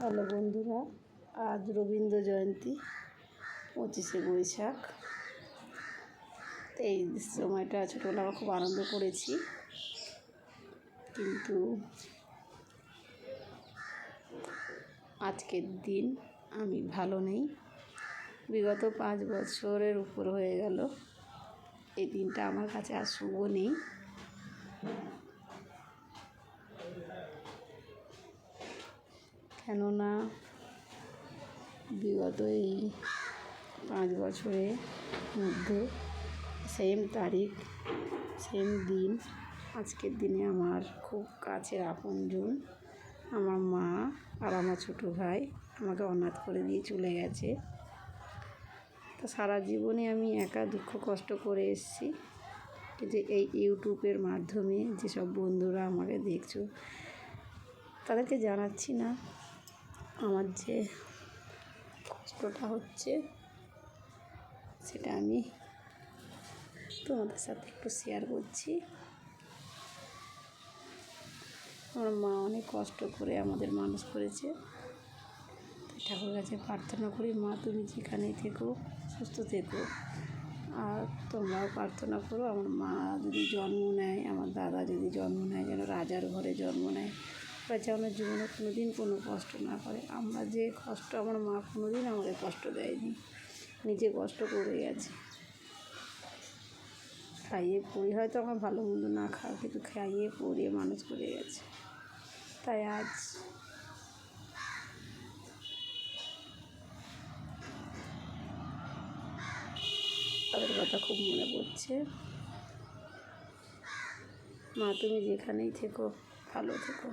Hello বন্ধুরা, আজ রবীন্দ্র জয়ন্তী 25শে বৈশাখ। এই সময়টা ছোটোবেলা আমরা খুব আনন্দ করেছি, কিন্তু আজকের দিন আমি ভালো নেই। বিগত 5 বছরের উপর হয়ে গেল এই দিনটা আমার কাছে আর শুভ নেই। কেননা বিগত এই 5 বছরের মধ্যে সেম তারিখ, সেম দিন, আজকের দিনে আমার খুব কাছের আপনজন, আমার মা আর আমার ছোটো ভাই আমাকে অনাথ করে দিয়ে চলে গেছে। তো সারা জীবনে আমি একা দুঃখ কষ্ট করে এসেছি, কিন্তু এই ইউটিউবের মাধ্যমে যেসব বন্ধুরা আমাকে দেখছো তাদেরকে জানাচ্ছি না আমার যে কষ্টটা হচ্ছে, সেটা আমি তোমাদের সাথে একটু শেয়ার করছি। আমার মা অনেক কষ্ট করে আমাদের মানুষ করেছে। ঠাকুর কাছে প্রার্থনা করি, মা তুমি যেখানেই থেকো সুস্থ থেকো, আর তোমরাও প্রার্থনা করো আমার মা যদি জন্ম নেয়, আমার দাদা যদি জন্ম নেয় যেন রাজার ঘরে জন্ম নেয়, বা যেন জীবনে কোনো দিন কোনো কষ্ট না করে। আমরা যে কষ্ট, আমার মা কোনো দিন আমাদের কষ্ট দেয়নি, নিজে কষ্ট করে গেছে। খাইয়ে পড়ে, হয়তো আমার ভালো মন্দ না খাওয়া, কিন্তু খাইয়ে পড়িয়ে মানুষ করে গেছে। তাই আজ তাদের কথা খুব মনে পড়ছে। মা তুমি যেখানেই থেকো ভালো থেকো।